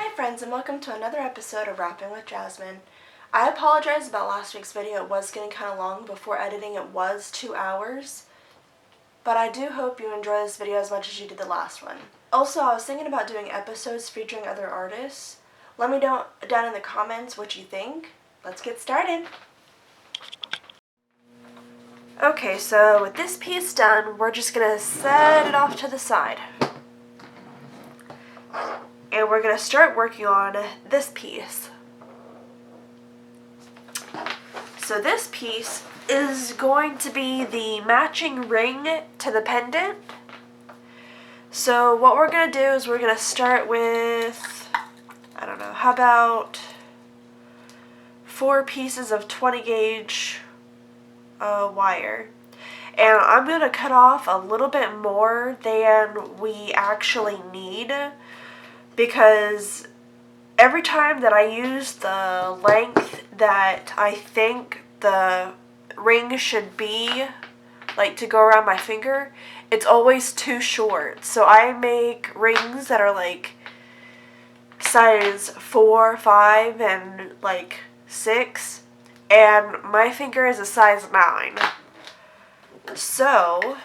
Hi friends, and welcome to another episode of Rapping with Jasmine. I apologize about last week's video. It was getting kind of long. Before editing it was 2 hours. But I do hope you enjoy this video as much as you did the last one. Also, I was thinking about doing episodes featuring other artists. Let me know down in the comments what you think. Let's get started. Okay, so with this piece done, we're just going to set it off to the side. And we're going to start working on this piece. So this piece is going to be the matching ring to the pendant. So what we're going to do is we're going to start with, I don't know, how about 4 pieces of 20 gauge wire. And I'm going to cut off a little bit more than we actually need, because every time that I use the length that I think the ring should be, like to go around my finger, it's always too short. So I make rings that are like size 4, 5, and like 6, and my finger is a size 9. So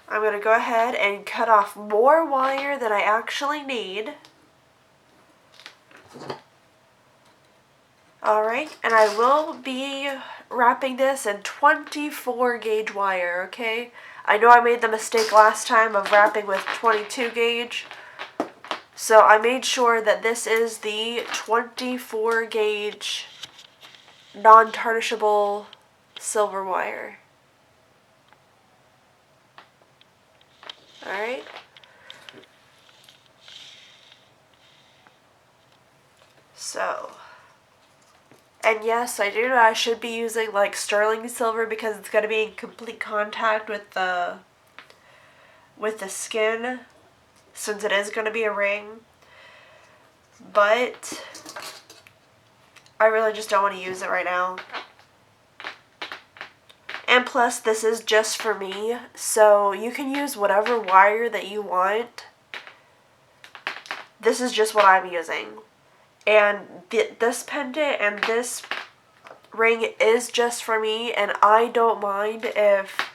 I'm going to go ahead and cut off more wire than I actually need. Alright, and I will be wrapping this in 24 gauge wire, okay? I know I made the mistake last time of wrapping with 22 gauge. So I made sure that this is the 24 gauge non-tarnishable silver wire. Alright. So, and yes, I do know I should be using like sterling silver because it's going to be in complete contact with the skin, since it is going to be a ring. But I really just don't want to use it right now. And plus, this is just for me, so you can use whatever wire that you want. This is just what I'm using. And this pendant and this ring is just for me, and I don't mind if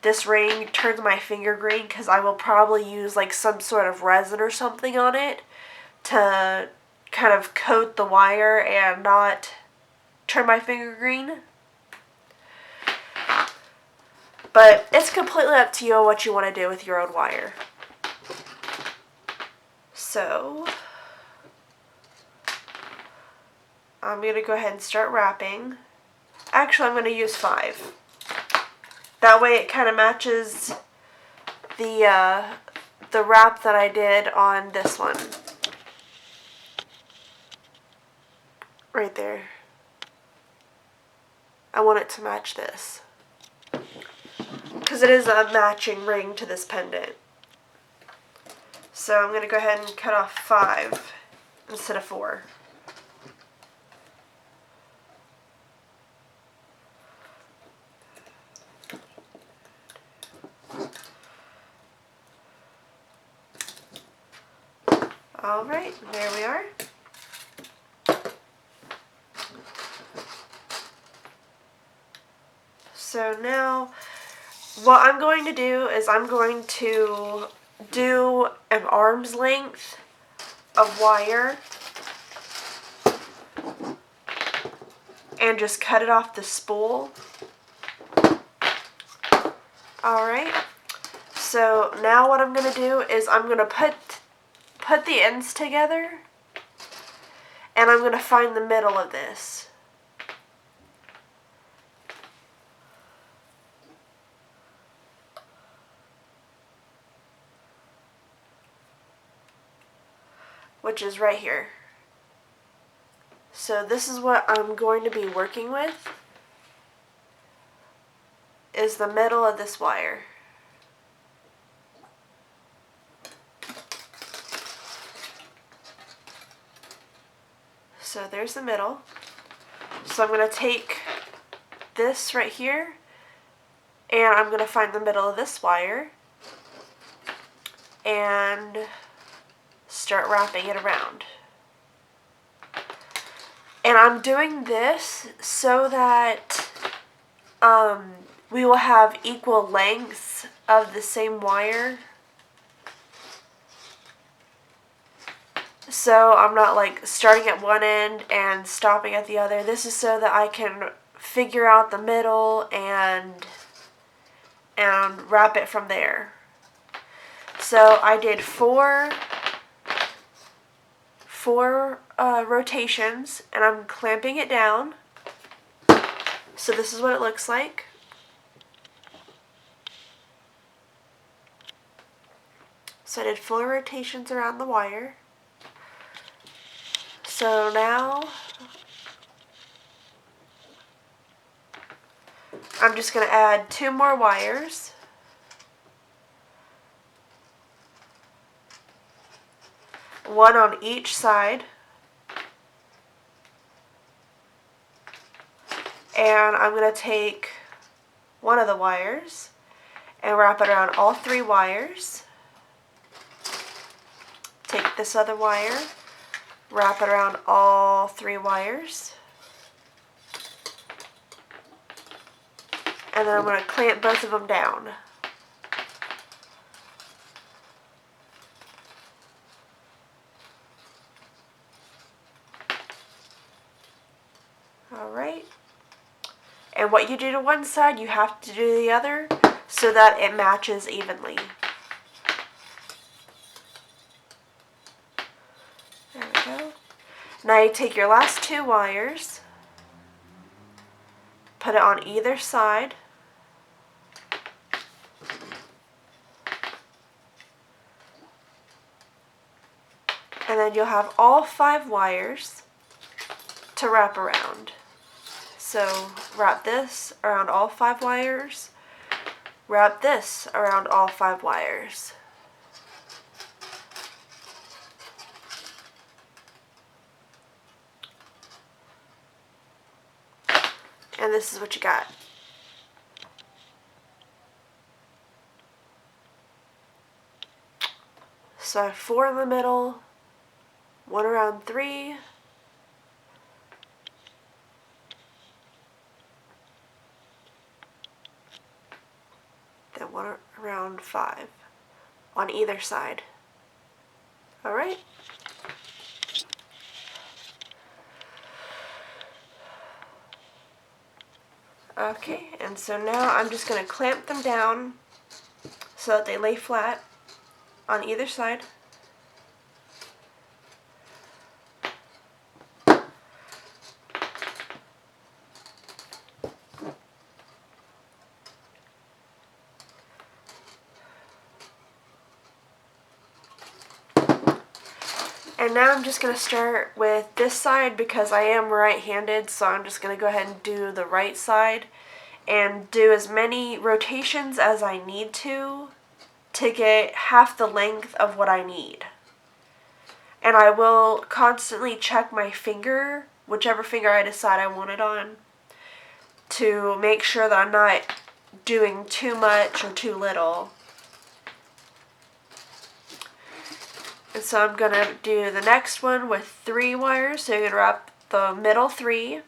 this ring turns my finger green, because I will probably use like some sort of resin or something on it to kind of coat the wire and not turn my finger green. But it's completely up to you what you want to do with your own wire. So I'm going to go ahead and start wrapping. Actually, I'm going to use 5. That way it kind of matches the wrap that I did on this one. Right there. I want it to match this, because it is a matching ring to this pendant. So I'm going to go ahead and cut off 5 instead of 4. Alright, there we are. So now what I'm going to do is I'm going to do an arm's length of wire and just cut it off the spool. Alright, so now what I'm going to do is I'm going to put the ends together, and I'm going to find the middle of this. Which is right here. So this is what I'm going to be working with, is the middle of this wire. So there's the middle. So I'm going to take this right here, and I'm going to find the middle of this wire, and start wrapping it around. And I'm doing this so that we will have equal lengths of the same wire. So I'm not like starting at one end and stopping at the other. This is so that I can figure out the middle and wrap it from there. So I did four rotations, and I'm clamping it down. So this is what it looks like. So I did 4 rotations around the wire. So now I'm just going to add 2 more wires. One on each side. And I'm going to take one of the wires and wrap it around all 3 wires. Take this other wire, wrap it around all 3 wires. And then I'm going to clamp both of them down. Alright. And what you do to one side, you have to do the other so that it matches evenly. There we go. Now you take your last 2 wires, put it on either side, and then you'll have all 5 wires to wrap around. So wrap this around all 5 wires, wrap this around all 5 wires. And this is what you got. So I have 4 in the middle, 1 around 3, then 1 around 5 on either side. Alright? Okay, and so now I'm just going to clamp them down so that they lay flat on either side. And now I'm just going to start with this side because I am right-handed, so I'm just going to go ahead and do the right side and do as many rotations as I need to get half the length of what I need. And I will constantly check my finger, whichever finger I decide I want it on, to make sure that I'm not doing too much or too little. And so I'm going to do the next one with 3 wires. So you're going to wrap the middle 3.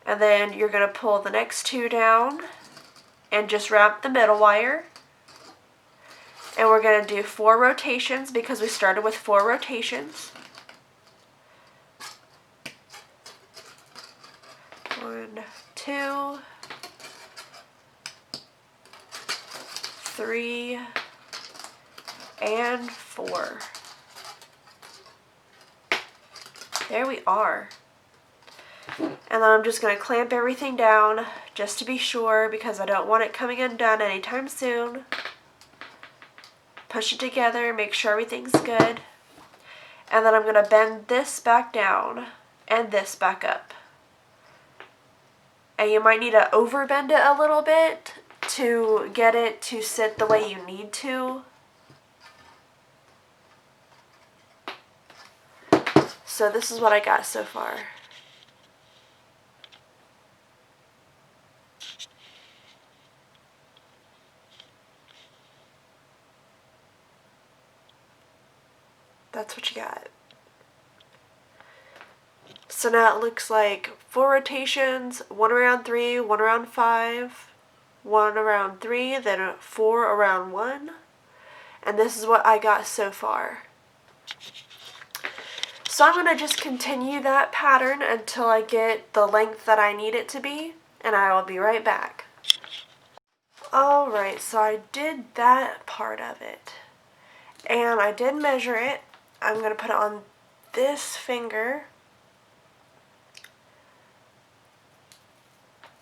And then you're going to pull the next 2 down and just wrap the middle wire. And we're going to do 4 rotations because we started with 4 rotations. 1, 2, 3, and 4. There we are. And then I'm just going to clamp everything down just to be sure because I don't want it coming undone anytime soon. Push it together, make sure everything's good. And then I'm going to bend this back down and this back up. And you might need to overbend it a little bit to get it to sit the way you need to. So this is what I got so far. that's what you got. So now it looks like 4 rotations, 1 around 3, 1 around 5, 1 around 3, then 4 around 1. And this is what I got so far. So I'm going to just continue that pattern until I get the length that I need it to be, and I will be right back. Alright, so I did that part of it. And I did measure it. I'm going to put it on this finger.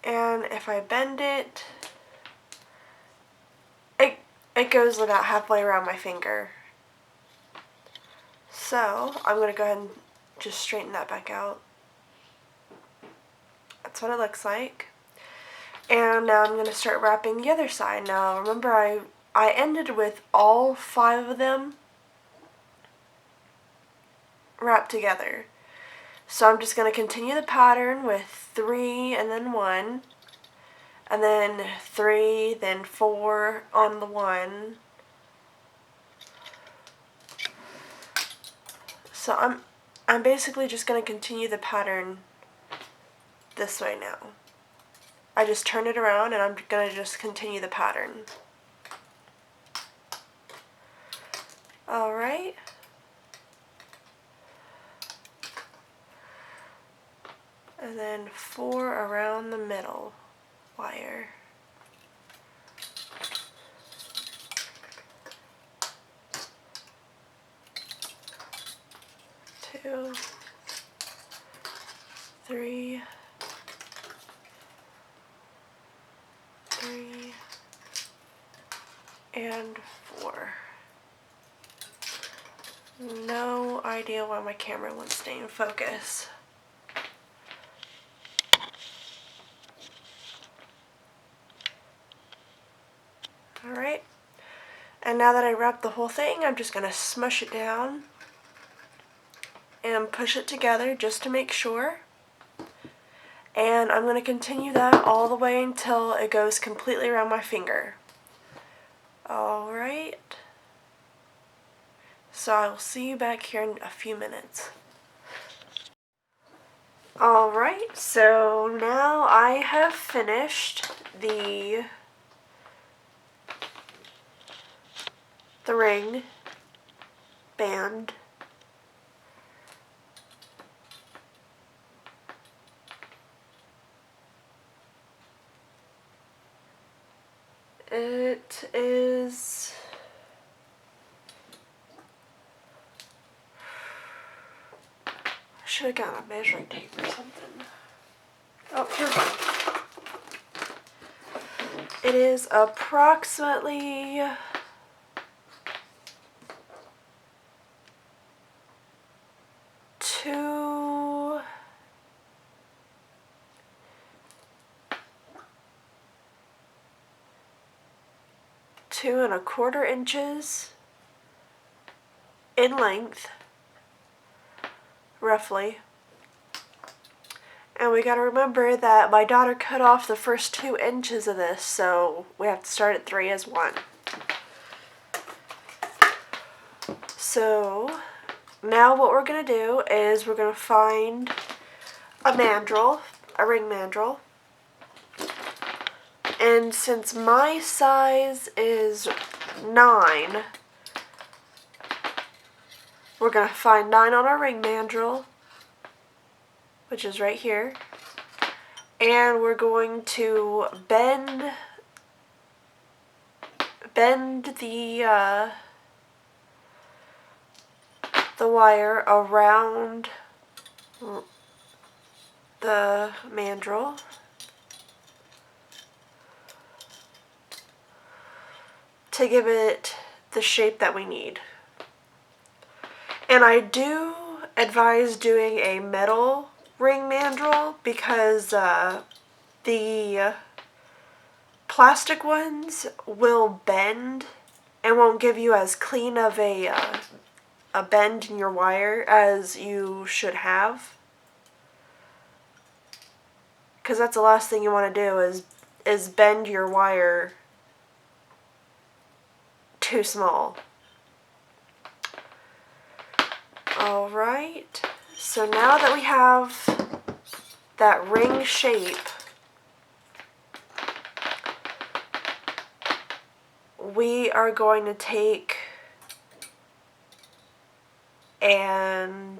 And if I bend it, it goes about halfway around my finger. So I'm going to go ahead and just straighten that back out. That's what it looks like. And now I'm going to start wrapping the other side. Now remember I ended with all 5 of them wrapped together. So I'm just going to continue the pattern with 3 and then 1. And then 3, then 4 on the 1. So I'm basically just going to continue the pattern this way now. I just turn it around and I'm going to just continue the pattern. Alright. And then 4 around the middle wire. 2, 3, 3, and 4. No idea why my camera won't stay in focus. Alright, and now that I wrapped the whole thing, I'm just going to smush it down and push it together just to make sure. And I'm going to continue that all the way until it goes completely around my finger. Alright, so I'll see you back here in a few minutes. Alright, so now I have finished the ring band. It is I should have got a measuring tape or something. Oh, here's one. It is approximately 2 2¼ inches in length, roughly. And we gotta remember that my daughter cut off the first 2 inches of this, so we have to start at 3 as 1. So now what we're gonna do is we're gonna find a mandrel, a ring mandrel. And since my size is 9, we're going to find 9 on our ring mandrel, which is right here. And we're going to bend the wire around the mandrel. To give it the shape that we need. And I do advise doing a metal ring mandrel because the plastic ones will bend and won't give you as clean of a bend in your wire as you should have. Because that's the last thing you want to do is bend your wire too small. Alright, so now that we have that ring shape, we are going to take and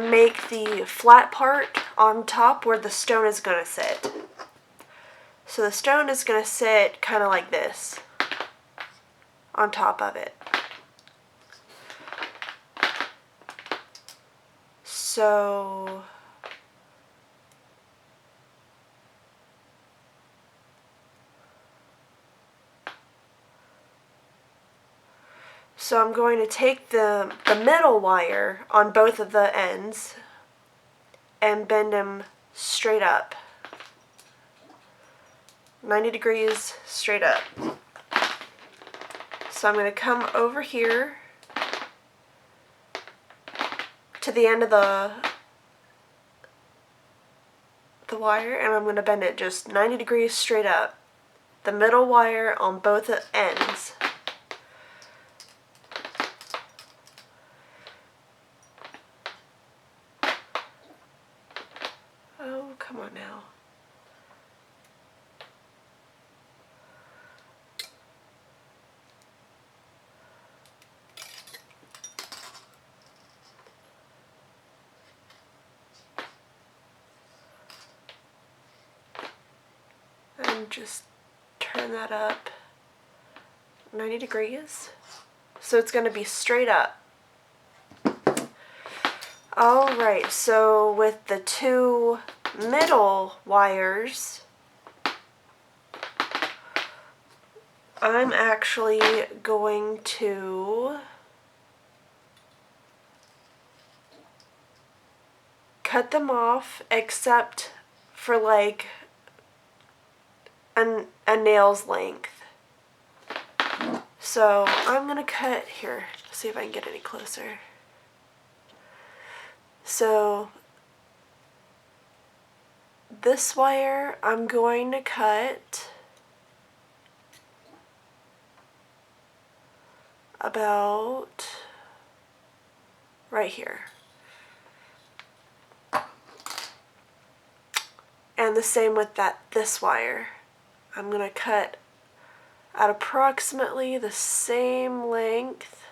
make the flat part on top where the stone is going to sit. So the stone is going to sit kind of like this on top of it. So I'm going to take the middle wire on both of the ends and bend them straight up. 90 degrees straight up. So I'm going to come over here to the end of the wire, and I'm going to bend it just 90 degrees straight up. The middle wire on both ends. Oh, come on now. And just turn that up 90 degrees. So it's going to be straight up. Alright, so with the two middle wires, I'm actually going to cut them off except for like a nail's length. So I'm going to cut here, see if I can get any closer. So this wire I'm going to cut about right here. And the same with this wire. I'm going to cut at approximately the same length,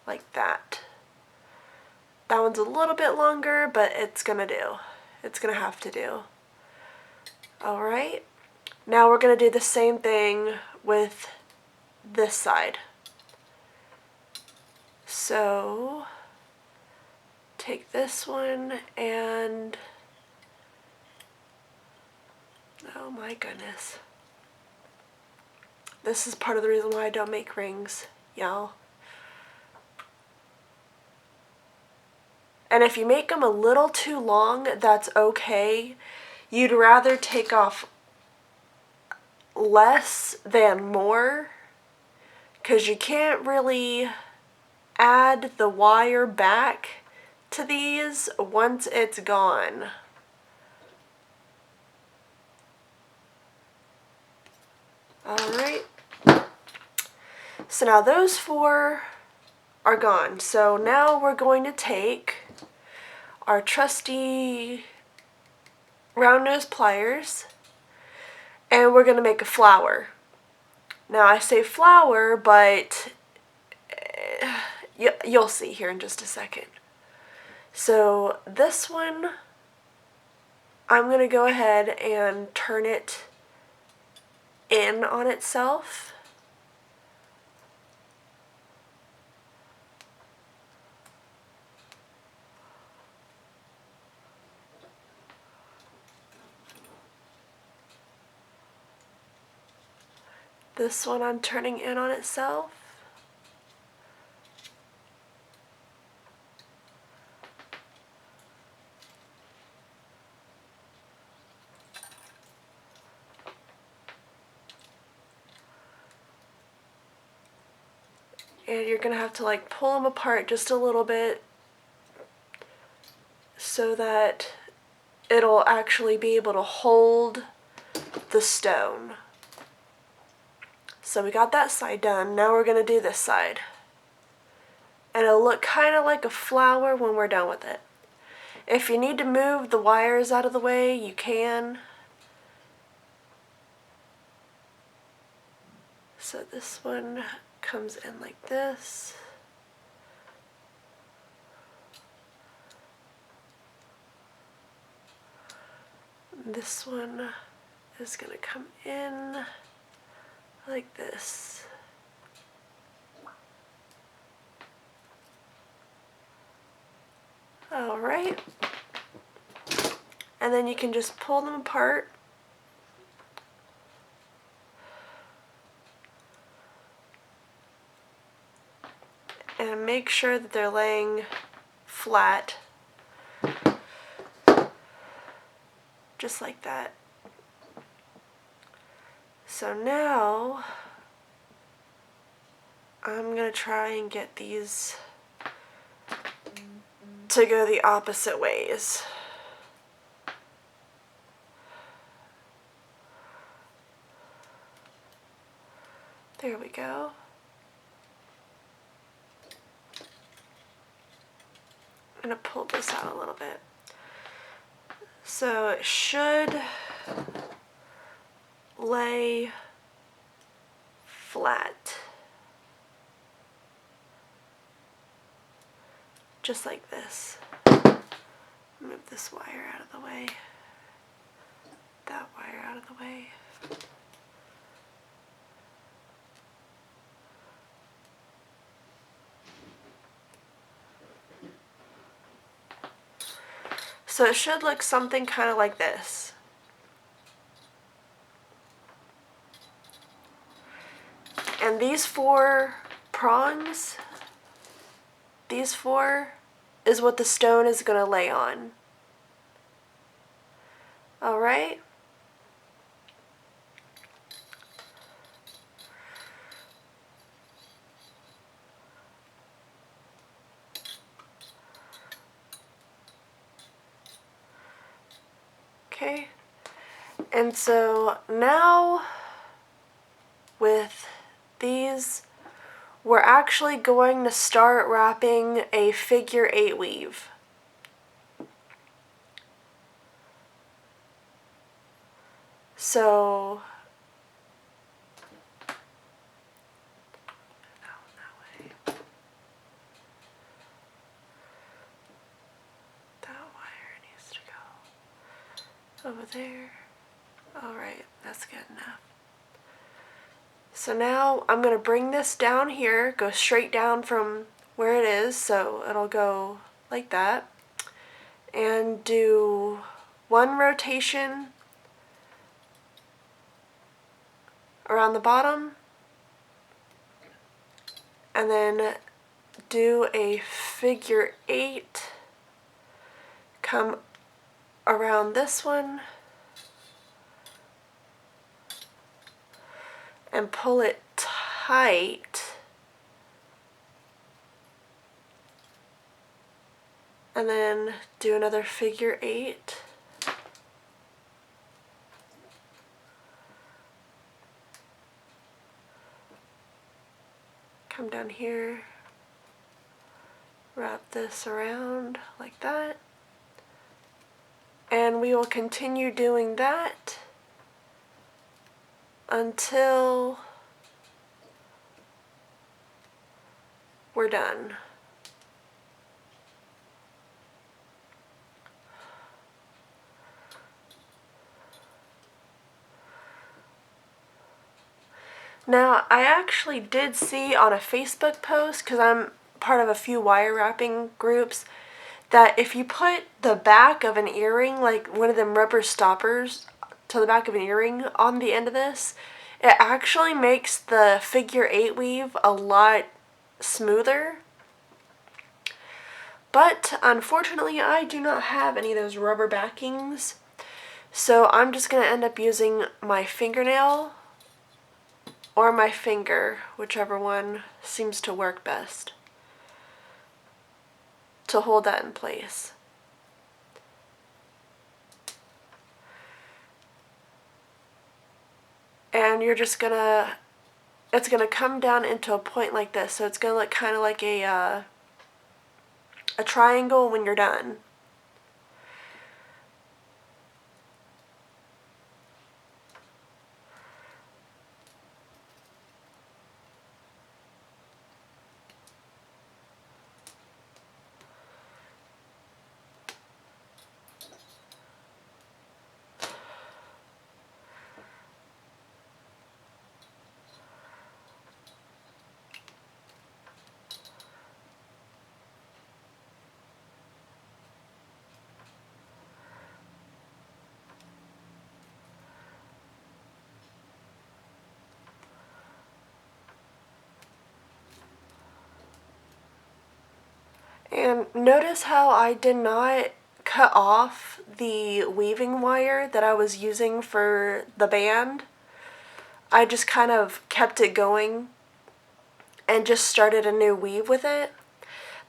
like that. That one's a little bit longer, but it's going to do. It's going to have to do. Alright, now we're going to do the same thing with this side. So take this one and, oh my goodness. This is part of the reason why I don't make rings, y'all. And if you make them a little too long, that's okay. You'd rather take off less than more, because you can't really add the wire back to these once it's gone. Alright, so now those four are gone. So now we're going to take our trusty round nose pliers and we're going to make a flower. Now I say flower, but you'll see here in just a second. So this one, I'm going to go ahead and turn it in on itself. This one I'm turning in on itself. And you're going to have to like pull them apart just a little bit so that it'll actually be able to hold the stone. So we got that side done. Now we're going to do this side. And it'll look kind of like a flower when we're done with it. If you need to move the wires out of the way, you can. So this one comes in like this. This one is going to come in like this. Alright. And then you can just pull them apart. And make sure that they're laying flat. Just like that. So now I'm going to try and get these to go the opposite ways. There we go. I'm going to pull this out a little bit. So it should lay flat. Just like this. Move this wire out of the way. That wire out of the way. So it should look something kind of like this. And these 4 prongs, these 4 is what the stone is going to lay on. Alright? Okay. And so now with these, we're actually going to start wrapping a figure 8 weave. So that wire needs to go over there. Alright, that's good enough. So now I'm going to bring this down here, go straight down from where it is, so it'll go like that, and do 1 rotation around the bottom, and then do a figure 8, come around this one, and pull it tight, and then do another figure 8. Come down here, wrap this around like that, and we will continue doing that until we're done. Now, I actually did see on a Facebook post, because I'm part of a few wire wrapping groups, that if you put the back of an earring, like one of them rubber stoppers to the back of an earring on the end of this, it actually makes the figure 8 weave a lot smoother. But unfortunately, I do not have any of those rubber backings, so I'm just going to end up using my fingernail or my finger, whichever one seems to work best, to hold that in place. And you're just gonna, it's gonna come down into a point like this. So it's gonna look kind of like a triangle when you're done. And notice how I did not cut off the weaving wire that I was using for the band. I just kind of kept it going and just started a new weave with it.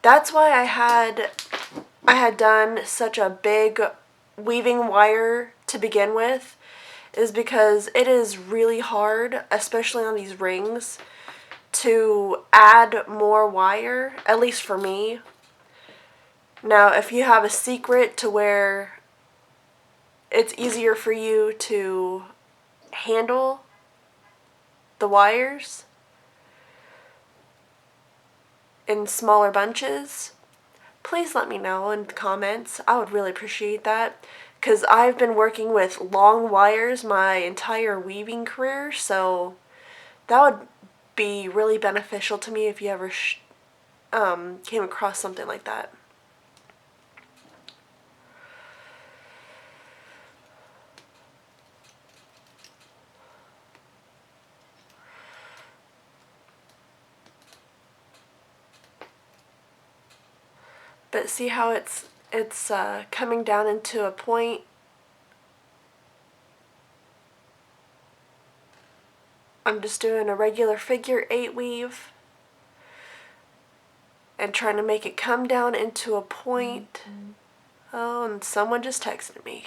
That's why I had done such a big weaving wire to begin with, is because it is really hard, especially on these rings, to add more wire, at least for me. Now, if you have a secret to where it's easier for you to handle the wires in smaller bunches, please let me know in the comments. I would really appreciate that, because I've been working with long wires my entire weaving career, so that would be really beneficial to me if you ever came across something like that. But see how it's coming down into a point. I'm just doing a regular figure 8 weave and trying to make it come down into a point. Oh, and someone just texted me.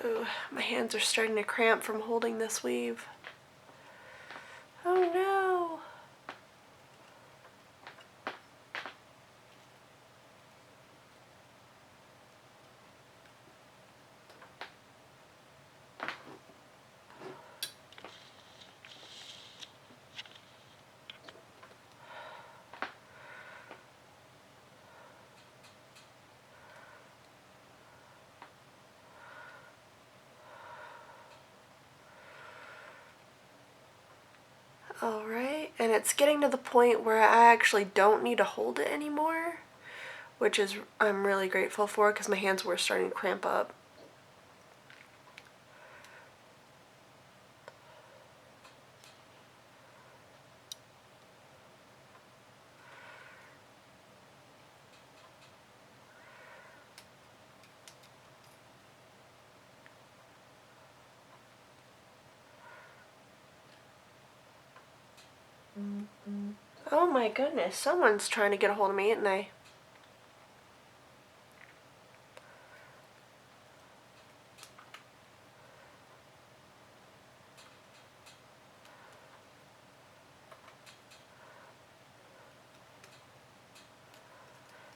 Ooh, my hands are starting to cramp from holding this weave. Oh no! Alright, and it's getting to the point where I actually don't need to hold it anymore, which is I'm really grateful for, because my hands were starting to cramp up. Oh my goodness, someone's trying to get a hold of me, isn't they?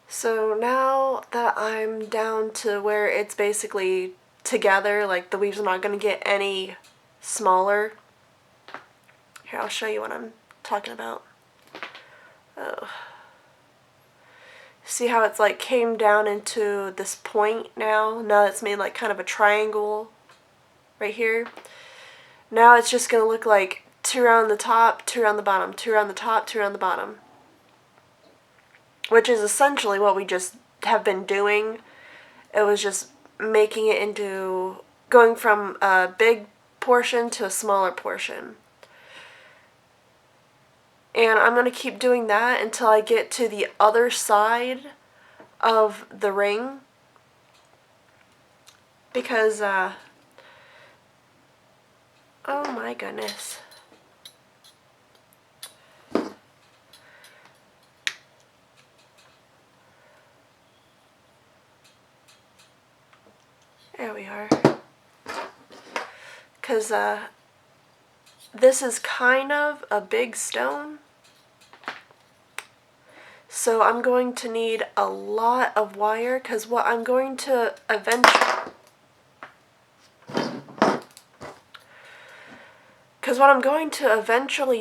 So now that I'm down to where it's basically together, like the weaves are not going to get any smaller. Here, I'll show you what I'm talking about. Oh. See how it's like came down into this point now? Now it's made like kind of a triangle right here. Now it's just going to look like 2 around the top, 2 around the bottom, 2 around the top, 2 around the bottom. Which is essentially what we just have been doing. It was just making it into, going from a big portion to a smaller portion. And I'm going to keep doing that until I get to the other side of the ring. Because, oh my goodness. There we are. Because, this is kind of a big stone. So I'm going to need a lot of wire, because what I'm going to eventually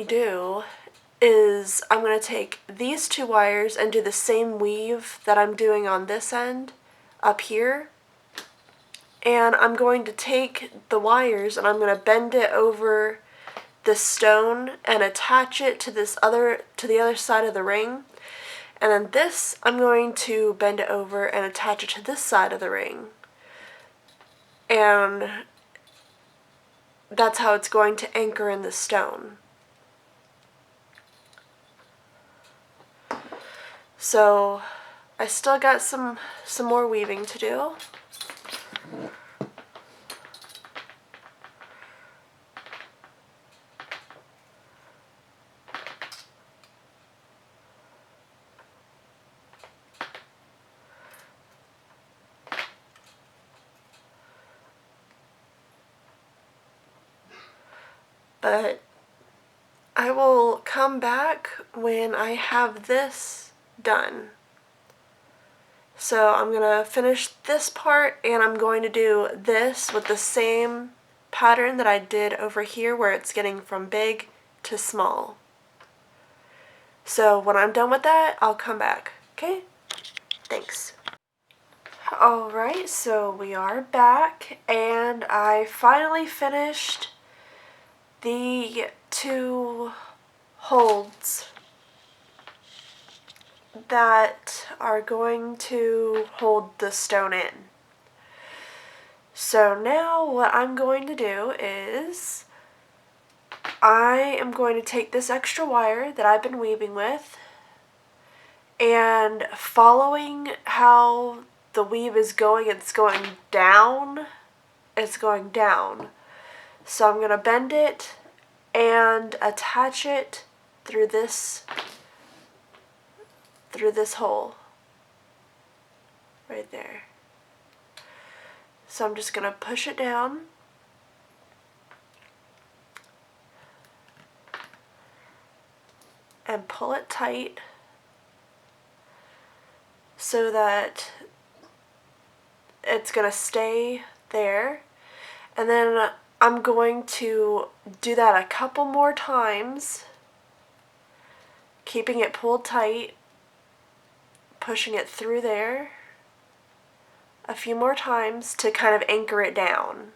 do is I'm going to take these two wires and do the same weave that I'm doing on this end up here. And I'm going to take the wires and I'm going to bend it over the stone and attach it to the other side of the ring. And then this, I'm going to bend it over and attach it to this side of the ring. And that's how it's going to anchor in the stone. So I still got some more weaving to do. But I will come back when I have this done. So I'm going to finish this part and I'm going to do this with the same pattern that I did over here where it's getting from big to small. So when I'm done with that, I'll come back. Okay? Thanks. Alright, so we are back and I finally finished the two holds that are going to hold the stone in. So now what I'm going to do is I am going to take this extra wire that I've been weaving with, and following how the weave is going, it's going down. So I'm going to bend it and attach it through this hole right there. So I'm just going to push it down and pull it tight so that it's going to stay there. And then I'm going to do that a couple more times, keeping it pulled tight, pushing it through there a few more times to kind of anchor it down.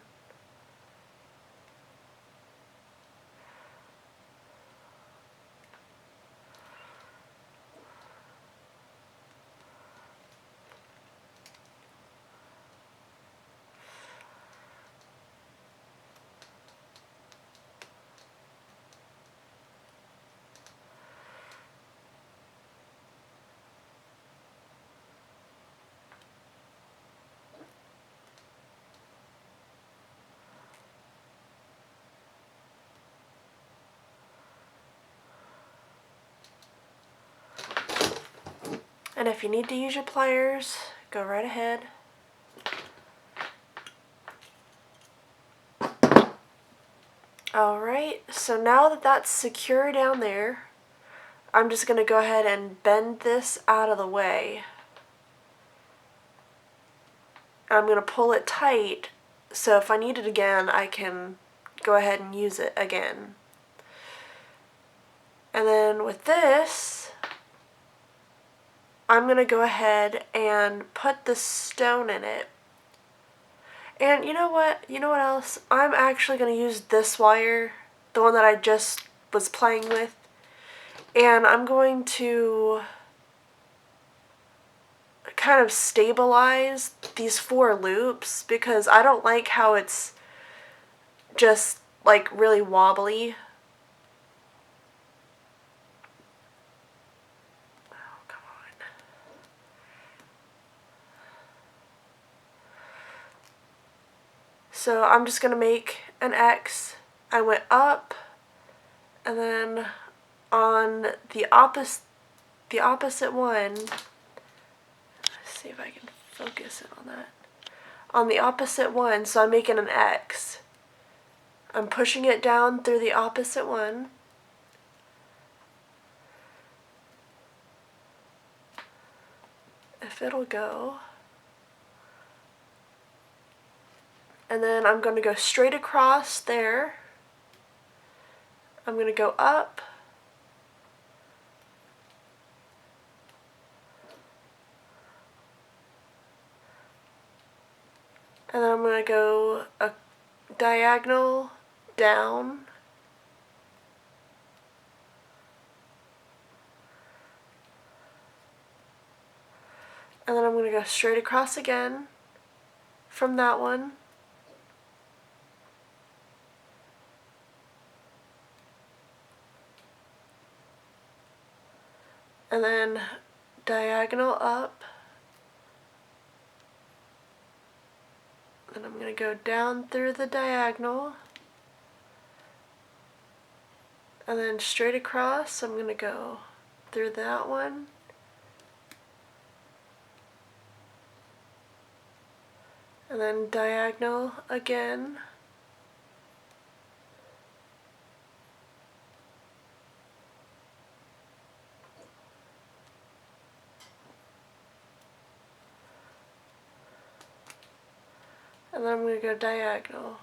And if you need to use your pliers, go right ahead. Alright, so now that that's secure down there, I'm just going to go ahead and bend this out of the way. I'm going to pull it tight, so if I need it again, I can go ahead and use it again. And then with this, I'm going to go ahead and put the stone in it. And you know what? You know what else? I'm actually going to use this wire, the one that I just was playing with. And I'm going to kind of stabilize these 4 loops because I don't like how it's just like really wobbly. So I'm just going to make an X. I went up, and then on the opposite one, let's see if I can focus it on that. On the opposite one, so I'm making an X. I'm pushing it down through the opposite one. If it'll go. And then I'm going to go straight across there. I'm going to go up. And then I'm going to go a diagonal down. And then I'm going to go straight across again from that one. And then diagonal up. And I'm going to go down through the diagonal. And then straight across, I'm going to go through that one. And then diagonal again. And then I'm going to go diagonal.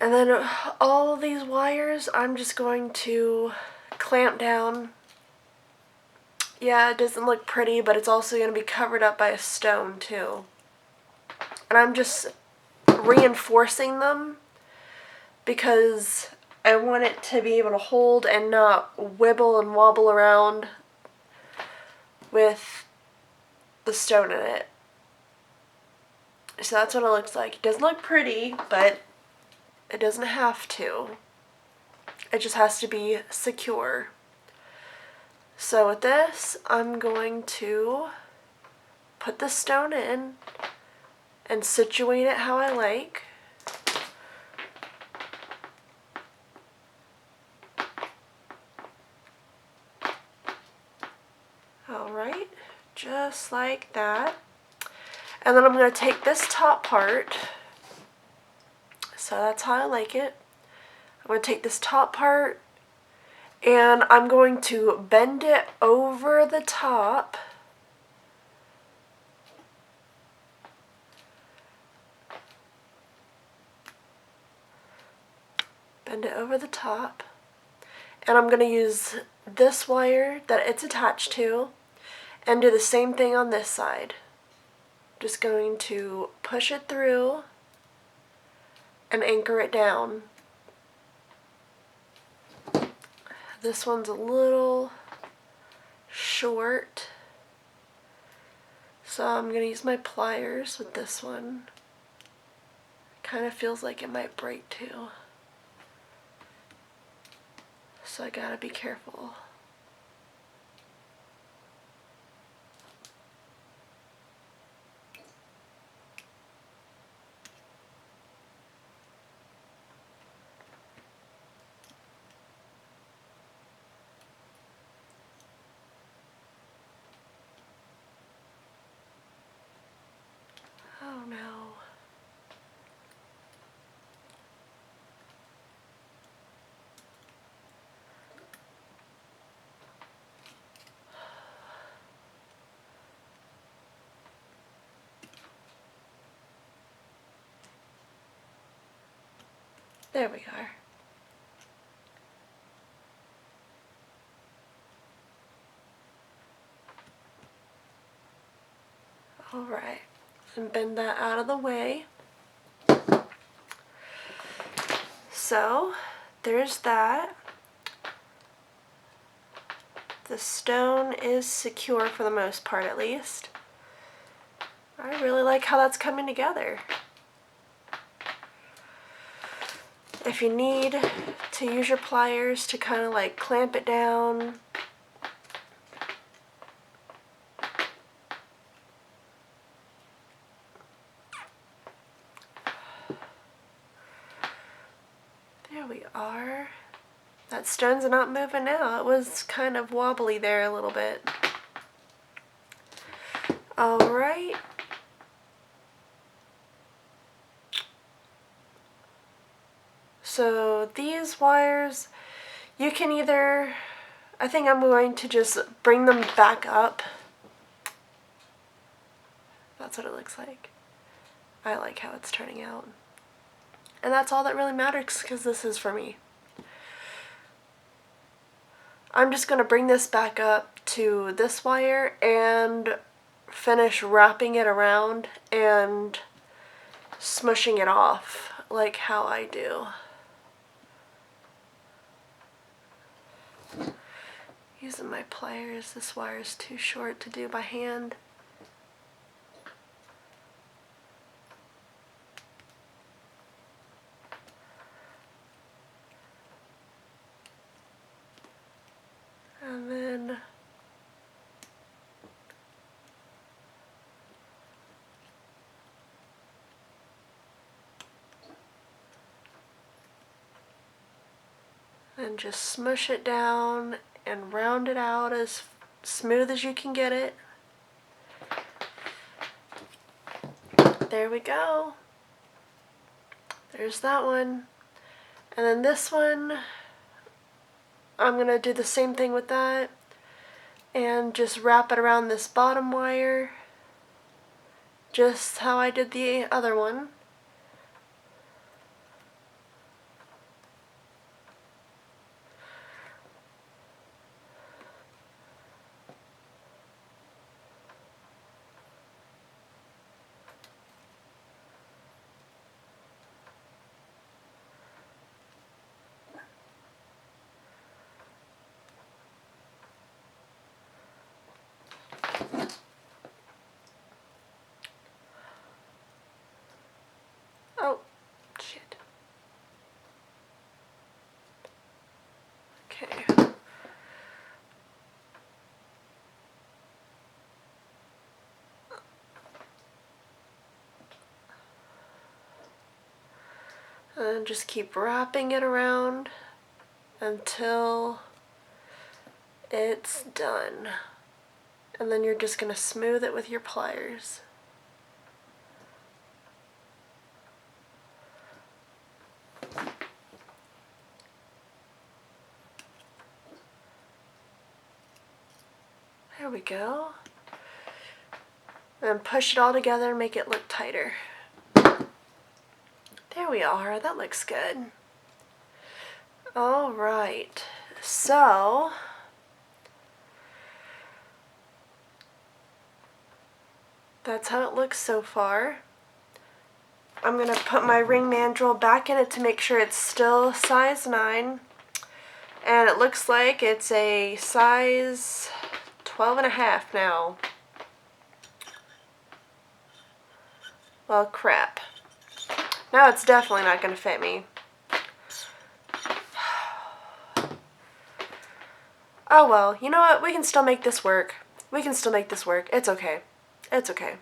And then all these wires, I'm just going to clamp down. Yeah, it doesn't look pretty, but it's also going to be covered up by a stone too. And I'm just reinforcing them because I want it to be able to hold and not wibble and wobble around with the stone in it. So that's what it looks like. It doesn't look pretty, but it doesn't have to. It just has to be secure. So with this, I'm going to put the stone in and situate it how I like. Alright, just like that. And then I'm going to take this top part, so that's how I like it. I'm going to take this top part and I'm going to bend it over the top. Bend it over the top. And I'm going to use this wire that it's attached to and do the same thing on this side. Just going to push it through and anchor it down. This one's a little short, so I'm going to use my pliers with this one. Kind of feels like it might break too, so I gotta be careful. Oh no. There we are. Alright, and bend that out of the way. So, there's that. The stone is secure for the most part, at least. I really like how that's coming together. if you need to use your pliers to kind of like clamp it down. There we are. That stone's not moving now. It was kind of wobbly there a little bit. Alright. So these wires, you can either, I think I'm going to just bring them back up. That's what it looks like. I like how it's turning out. And that's all that really matters because this is for me. I'm just going to bring this back up to this wire and finish wrapping it around and smushing it off like how I do. Using my pliers, this wire is too short to do by hand. And then just smush it down and round it out as smooth as you can get it. There we go. There's that one. And then this one, I'm going to do the same thing with that and just wrap it around this bottom wire, just how I did the other one. Oh, shit. Okay. And just keep wrapping it around until it's done. And then you're just going to smooth it with your pliers. There we go. And push it all together and make it look tighter. There we are. That looks good. Alright. So that's how it looks so far. I'm going to put my ring mandrel back in it to make sure it's still size 9. And it looks like it's a size 12.5 now. Well, crap. Now it's definitely not going to fit me. Oh well, you know what? We can still make this work. We can still make this work. It's okay. It's okay.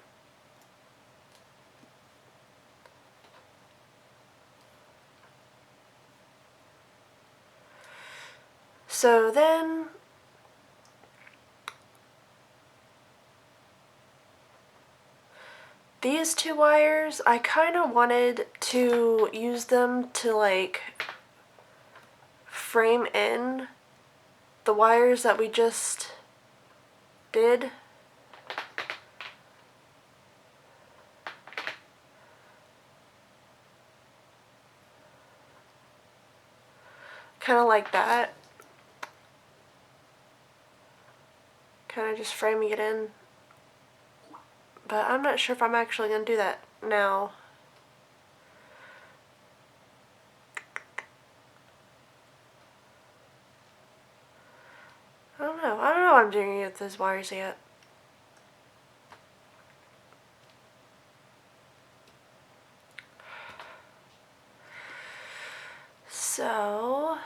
So then these two wires, I kind of wanted to use them to like frame in the wires that we just did. Kind of like that. Kind of just framing it in. But I'm not sure if I'm actually going to do that now. I don't know. I don't know what I'm doing with those wires yet. So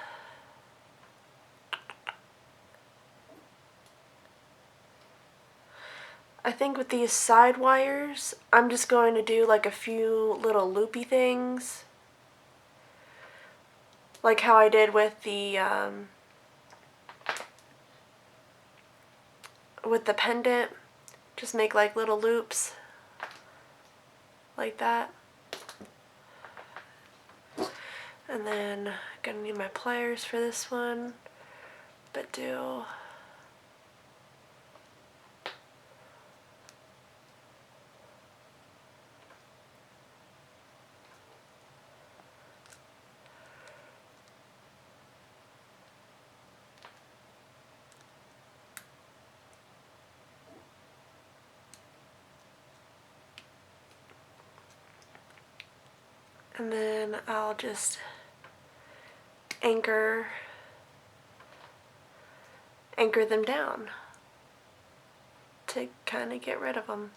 I think with these side wires, I'm just going to do like a few little loopy things, like how I did with the pendant. Just make like little loops like that. And then gonna need my pliers for this one, but do and then I'll just anchor them down to kind of get rid of them.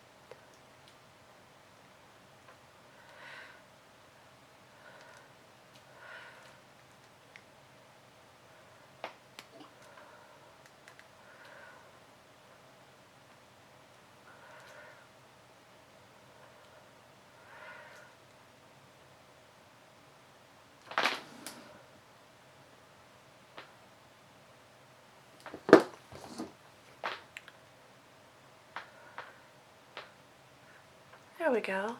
There we go.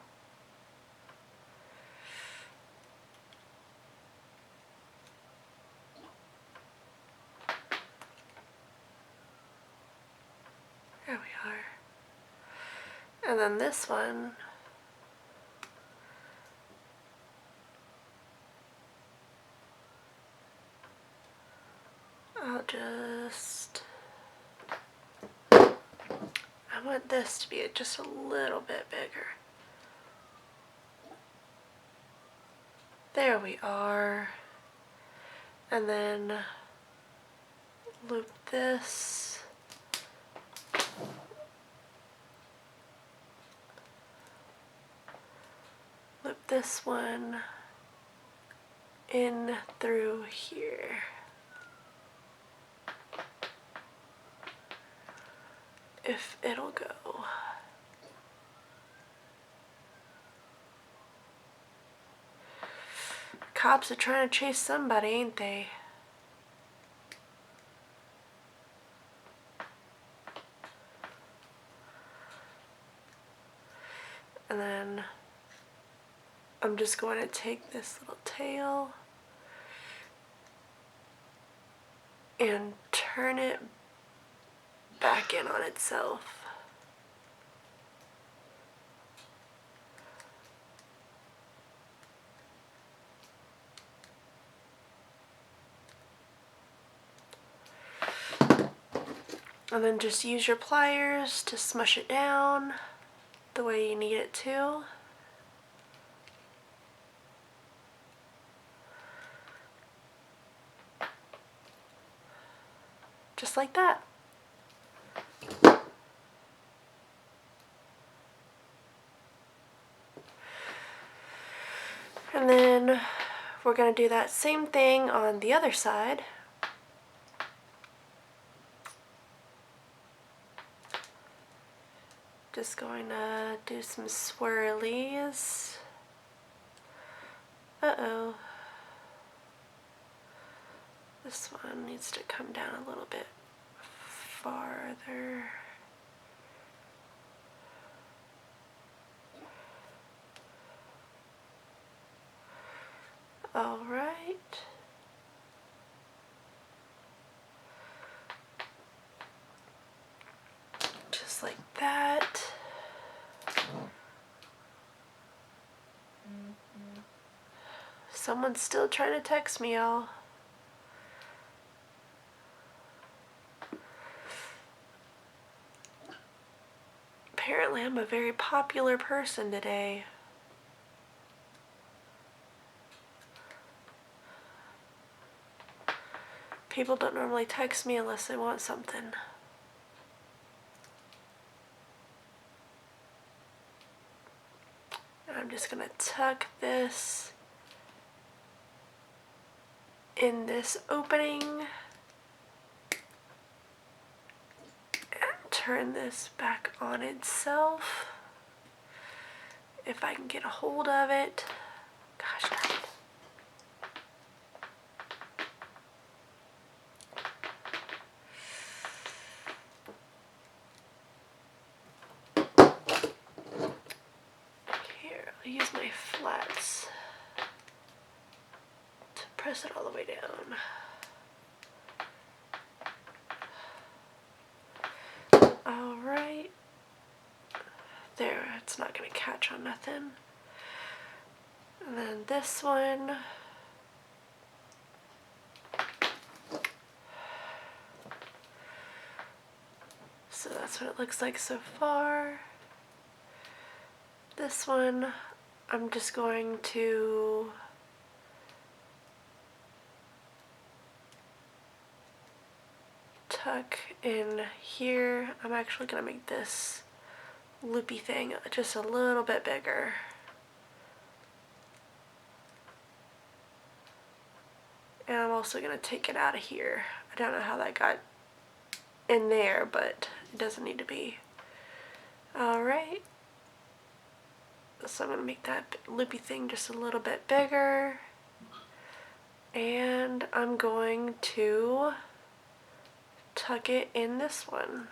There we are. And then this one, I'll just, I want this to be just a little bit bigger. There we are. And then loop this. Loop this one in through here. If it'll go. Cops are trying to chase somebody, ain't they? And then I'm just going to take this little tail and turn it back in on itself. And then just use your pliers to smush it down the way you need it to. Just like that. And then we're going to do that same thing on the other side. Just going to do some swirlies. Uh-oh. This one needs to come down a little bit farther. All right. Just like that. Someone's still trying to text me, y'all. Apparently I'm a very popular person today. People don't normally text me unless they want something. And I'm just gonna tuck this in this opening and turn this back on itself if I can get a hold of it. Gosh darn it. Here, I'll use my flats to press it all the way down. Alright. There, it's not going to catch on nothing. And then this one. So that's what it looks like so far. This one, I'm just going to tuck in here. I'm actually going to make this loopy thing just a little bit bigger. And I'm also going to take it out of here. I don't know how that got in there, but it doesn't need to be. Alright. So I'm going to make that loopy thing just a little bit bigger. And I'm going to tuck it in this one.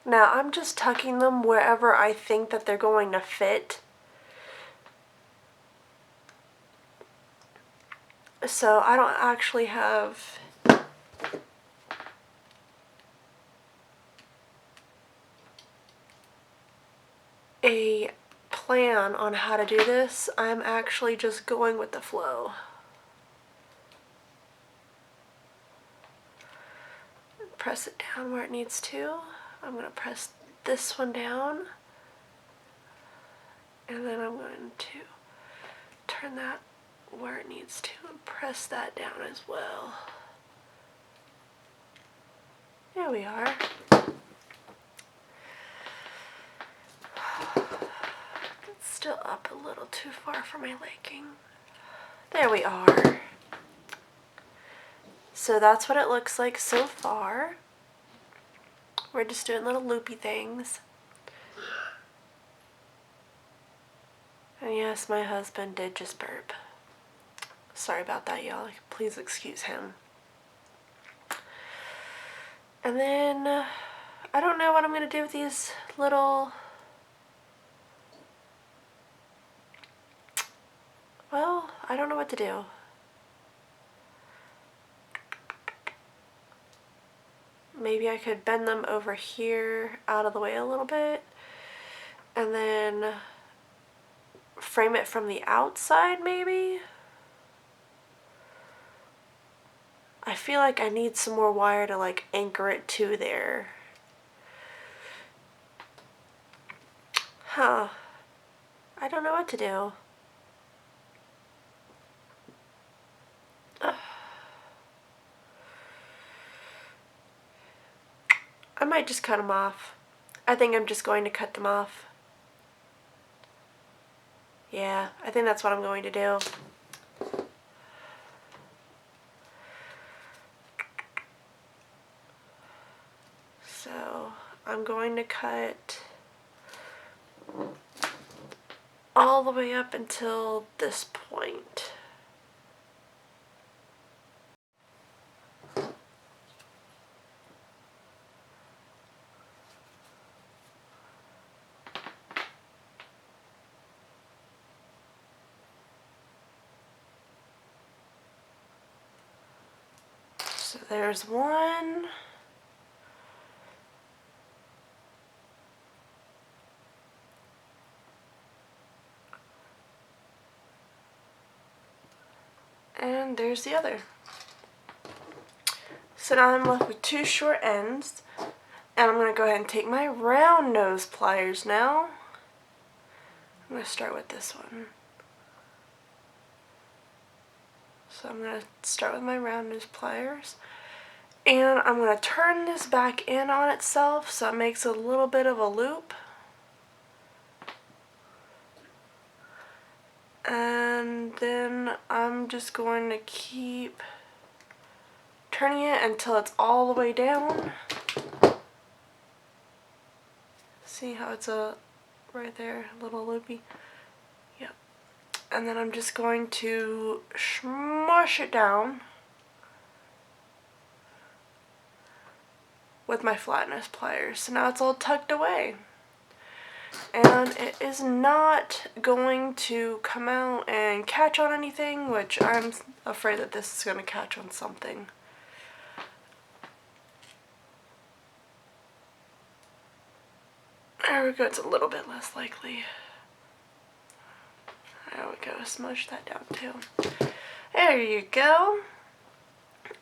Now I'm just tucking them wherever I think that they're going to fit. So I don't actually have a plan on how to do this. I'm actually just going with the flow. Press it down where it needs to. I'm going to press this one down, and then I'm going to turn that where it needs to and press that down as well. There we are. It's still up a little too far for my liking. There we are. So that's what it looks like so far. We're just doing little loopy things. And yes, my husband did just burp. Sorry about that, y'all. Please excuse him. And then, I don't know what I'm going to do with these little... Well, I don't know what to do. Maybe I could bend them over here out of the way a little bit and then frame it from the outside maybe. I feel like I need some more wire to like anchor it to there. Huh. I don't know what to do. I might just cut them off. I think I'm just going to cut them off. Yeah, I think that's what I'm going to do. So I'm going to cut all the way up until this point. So there's one. And there's the other. So now I'm left with two short ends. And I'm going to go ahead and take my round nose pliers now. I'm going to start with this one. So I'm going to start with my round nose pliers. And I'm going to turn this back in on itself so it makes a little bit of a loop. And then I'm just going to keep turning it until it's all the way down. See how it's right there, a little loopy? Yep. And then I'm just going to smush it down with my flat nose pliers. So now it's all tucked away. And it is not going to come out and catch on anything, which I'm afraid that this is going to catch on something. There we go, it's a little bit less likely. There we go, smush that down too. There you go.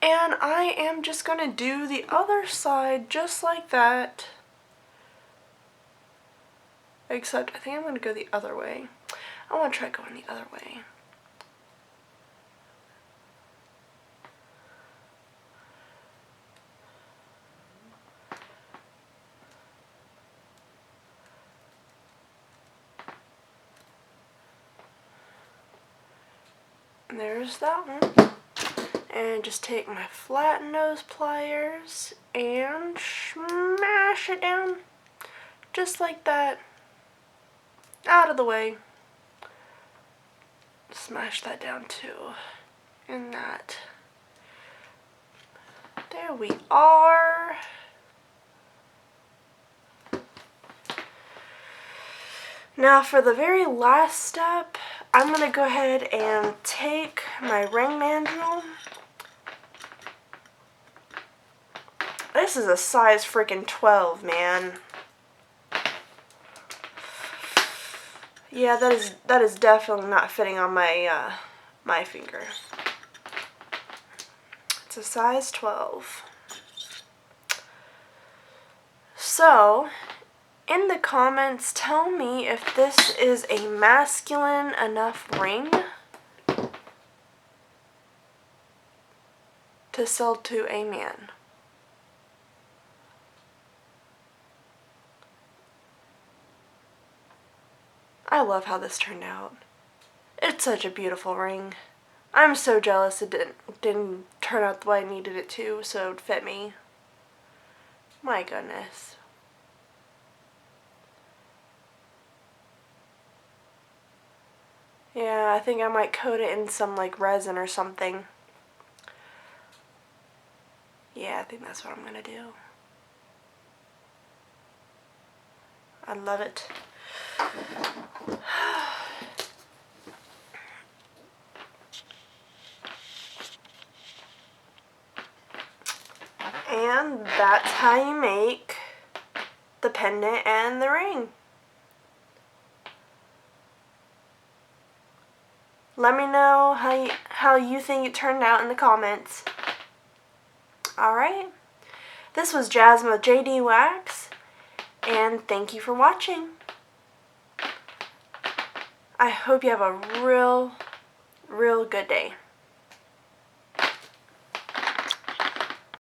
And I am just going to do the other side just like that. Except I think I'm going to go the other way. I want to try going the other way. And there's that one. And just take my flat nose pliers and smash it down just like that. Out of the way. Smash that down too. And that. There we are. Now for the very last step, I'm going to go ahead and take my ring mandrel. This is a size freaking 12, man. Yeah, that is definitely not fitting on my my finger. It's a size 12. So, in the comments, tell me if this is a masculine enough ring to sell to a man. I love how this turned out. It's such a beautiful ring. I'm so jealous it didn't turn out the way I needed it to, so it would fit me. My goodness. Yeah, I think I might coat it in some like resin or something. Yeah, I think that's what I'm gonna do. I love it. And that's how you make the pendant and the ring. Let me know how you think it turned out in the comments. Alright, this was Jasmine with JD Wax, and thank you for watching. I hope you have a real good day.